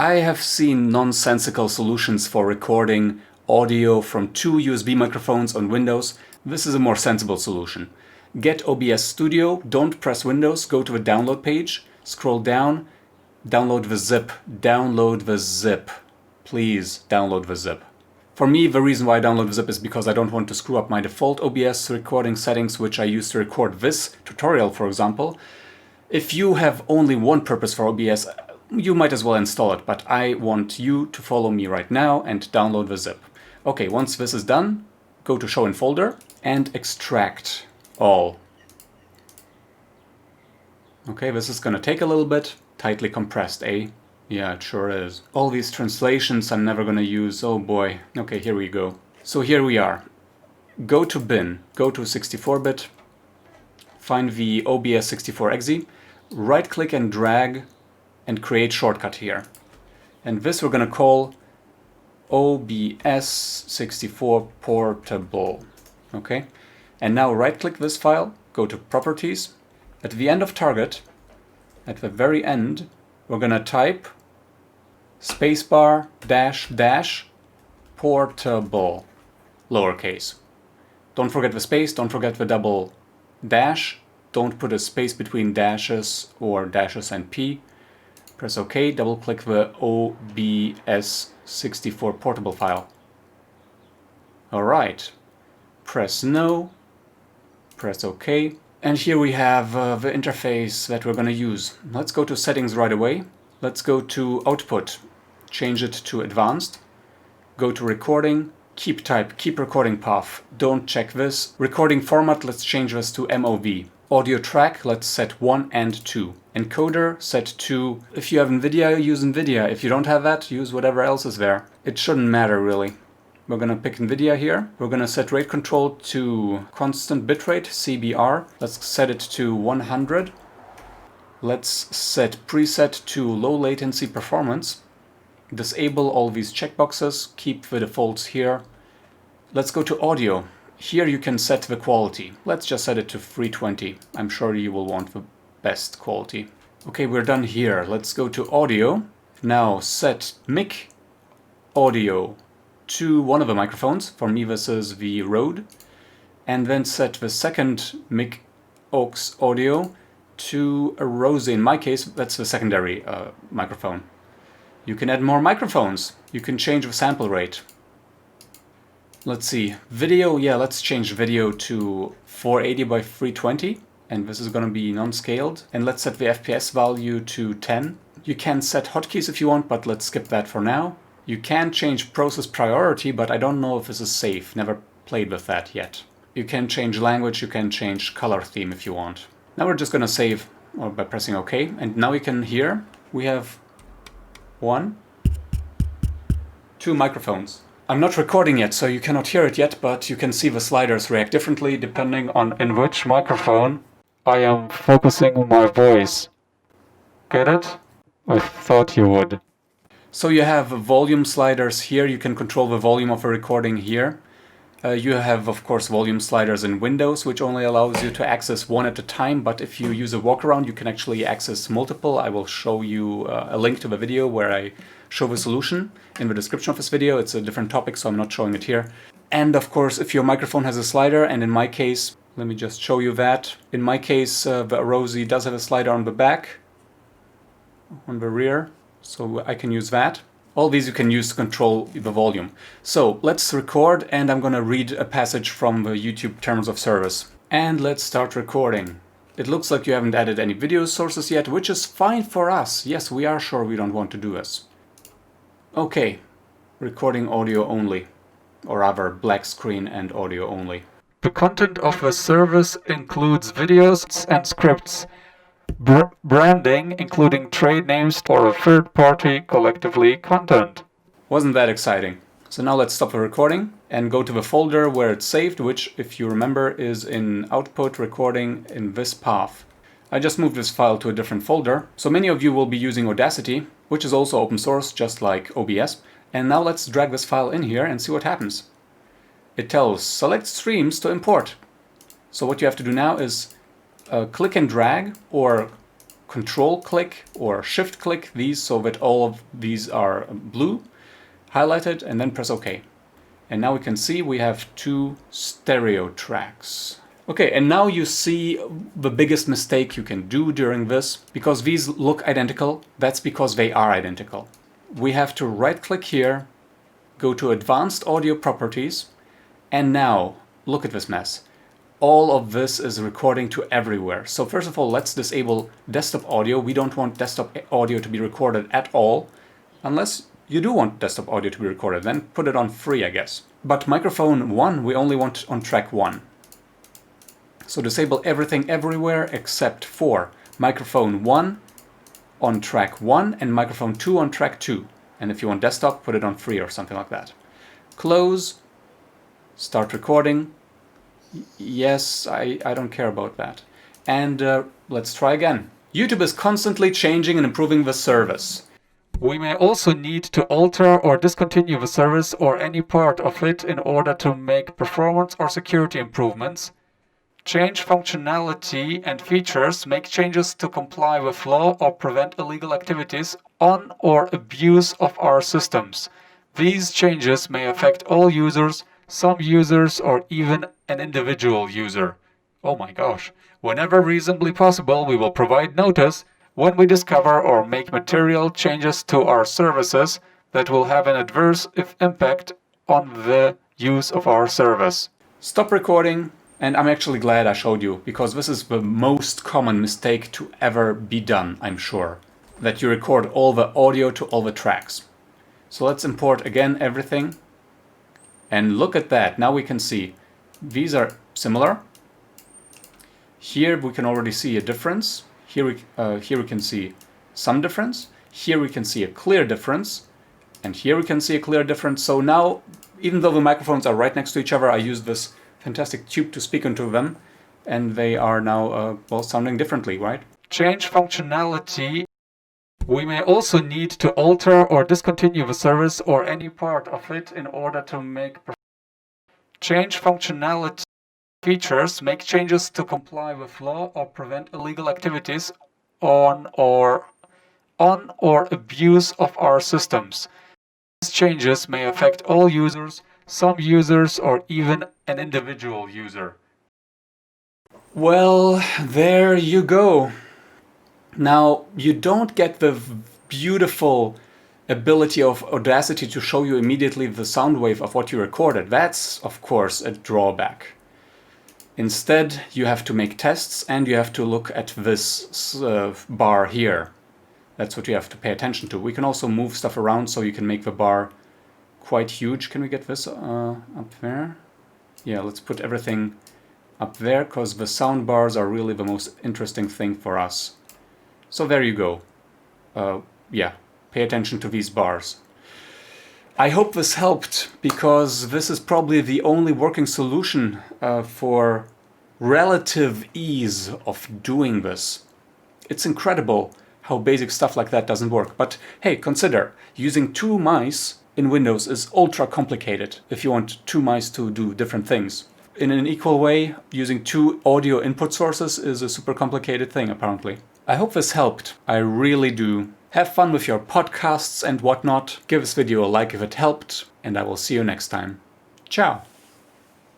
I have seen nonsensical solutions for recording audio from 2 USB microphones on Windows. This is a more sensible solution. Get OBS Studio, don't press Windows, go to the download page, scroll down, download the zip, please download the zip. For me, the reason why I download the zip is because I don't want to screw up my default OBS recording settings, which I use to record this tutorial, for example. If you have only one purpose for OBS, you might as well install it, but I want you to follow me right now and download the zip. Okay, once this is done, go to Show in Folder and extract all. Okay, this is gonna take a little bit. Tightly compressed, eh? Yeah, it sure is. All these translations I'm never gonna use, oh boy. Okay, here we go. So here we are. Go to bin, go to 64-bit, find the OBS 64exe, right-click and drag and create shortcut here. And this we're gonna call OBS 64 portable. Okay? And now right-click this file, go to Properties. At the end of target, at the very end, we're gonna type spacebar dash portable, lowercase. Don't forget the space, don't forget the double dash, don't put a space between dashes or dashes and P. Press OK, double click the OBS 64 portable file. Alright, press No, press OK, and here we have the interface that we're going to use. Let's go to settings right away. Let's go to output, change it to advanced, go to recording, keep type, keep recording path, don't check this. Recording format, let's change this to MOV. Audio track, let's set 1 and 2. Encoder, set to, if you have NVIDIA, use NVIDIA. If you don't have that, use whatever else is there. It shouldn't matter really. We're gonna pick NVIDIA here. We're gonna set rate control to constant bitrate, CBR. Let's set it to 100. Let's set preset to low latency performance. Disable all these checkboxes, keep the defaults here. Let's go to audio. Here you can set the quality. Let's just set it to 320. I'm sure you will want the best quality. Okay, we're done here. Let's go to audio. Now set mic audio to one of the microphones. For me this is the Rode. And then set the second mic aux audio to a Rose. In my case, that's the secondary microphone. You can add more microphones. You can change the sample rate. Let's see, video, yeah, let's change video to 480 by 320. And this is going to be non-scaled. And let's set the FPS value to 10. You can set hotkeys if you want, but let's skip that for now. You can change process priority, but I don't know if this is safe. Never played with that yet. You can change language, you can change color theme if you want. Now we're just going to save by pressing OK. And now we can hear, we have 1, 2 microphones. I'm not recording yet, so you cannot hear it yet, but you can see the sliders react differently depending on in which microphone I am focusing my voice. Get it? I thought you would. So you have volume sliders here. You can control the volume of a recording here. You have, of course, volume sliders in Windows, which only allows you to access one at a time. But if you use a walkaround, you can actually access multiple. I will show you a link to the video where I show the solution in the description of this video. It's a different topic, so I'm not showing it here. And of course, if your microphone has a slider, and in my case, let me just show you that. In my case, the Rosie does have a slider on the back, on the rear, so I can use that. All these you can use to control the volume. So let's record, and I'm gonna read a passage from the YouTube Terms of Service. And let's start recording. It looks like you haven't added any video sources yet, which is fine for us. Yes, we are sure we don't want to do this. Okay, recording audio only, or rather black screen and audio only. The content of the service includes videos and scripts, branding, including trade names or third-party collectively content. Wasn't that exciting? So now let's stop the recording and go to the folder where it's saved, which, if you remember, is in output recording in this path. I just moved this file to a different folder. So many of you will be using Audacity, which is also open source, just like OBS. And now let's drag this file in here and see what happens. It tells select streams to import. So what you have to do now is click and drag, or control click or shift click these so that all of these are blue, highlighted, and then press OK. And now we can see we have 2 stereo tracks. Okay, and now you see the biggest mistake you can do during this. Because these look identical, that's because they are identical. We have to right click here, go to Advanced Audio Properties, and now look at this mess. All of this is recording to everywhere. So first of all, let's disable desktop audio. We don't want desktop audio to be recorded at all, unless you do want desktop audio to be recorded, then put it on free, I guess. But microphone 1, we only want on track 1. So disable everything everywhere except for microphone 1 on track 1 and microphone 2 on track 2. And if you want desktop, put it on free or something like that. Close, start recording. Yes, I don't care about that. And let's try again. YouTube is constantly changing and improving the service. We may also need to alter or discontinue the service or any part of it in order to make performance or security improvements, change functionality and features, make changes to comply with law or prevent illegal activities on or abuse of our systems. These changes may affect all users, some users, or even an individual user. Oh my gosh. Whenever reasonably possible, we will provide notice when we discover or make material changes to our services that will have an adverse impact on the use of our service. Stop recording, and I'm actually glad I showed you, because this is the most common mistake to ever be done, I'm sure. That you record all the audio to all the tracks. So let's import again everything. And look at that, now we can see these are similar. Here we can already see a difference. Here we can see some difference. Here we can see a clear difference. And here we can see a clear difference. So now, even though the microphones are right next to each other, I use this fantastic tube to speak into them. And they are now, well, sounding differently, right? Change functionality. We may also need to alter or discontinue the service or any part of it in order to make change functionality. Features, make changes to comply with law or prevent illegal activities on or abuse of our systems. These changes may affect all users, some users, or even an individual user. Well, there you go. Now, you don't get the beautiful ability of Audacity to show you immediately the sound wave of what you recorded. That's, of course, a drawback. Instead, you have to make tests and you have to look at this bar here. That's what you have to pay attention to. We can also move stuff around so you can make the bar quite huge. Can we get this up there? Yeah, let's put everything up there because the sound bars are really the most interesting thing for us. So there you go. Yeah, pay attention to these bars. I hope this helped, because this is probably the only working solution for relative ease of doing this. It's incredible how basic stuff like that doesn't work. But hey, consider, using 2 mice in Windows is ultra complicated if you want 2 mice to do different things. In an equal way, using 2 audio input sources is a super complicated thing, apparently. I hope this helped. I really do. Have fun with your podcasts and whatnot. Give this video a like if it helped, and I will see you next time. Ciao!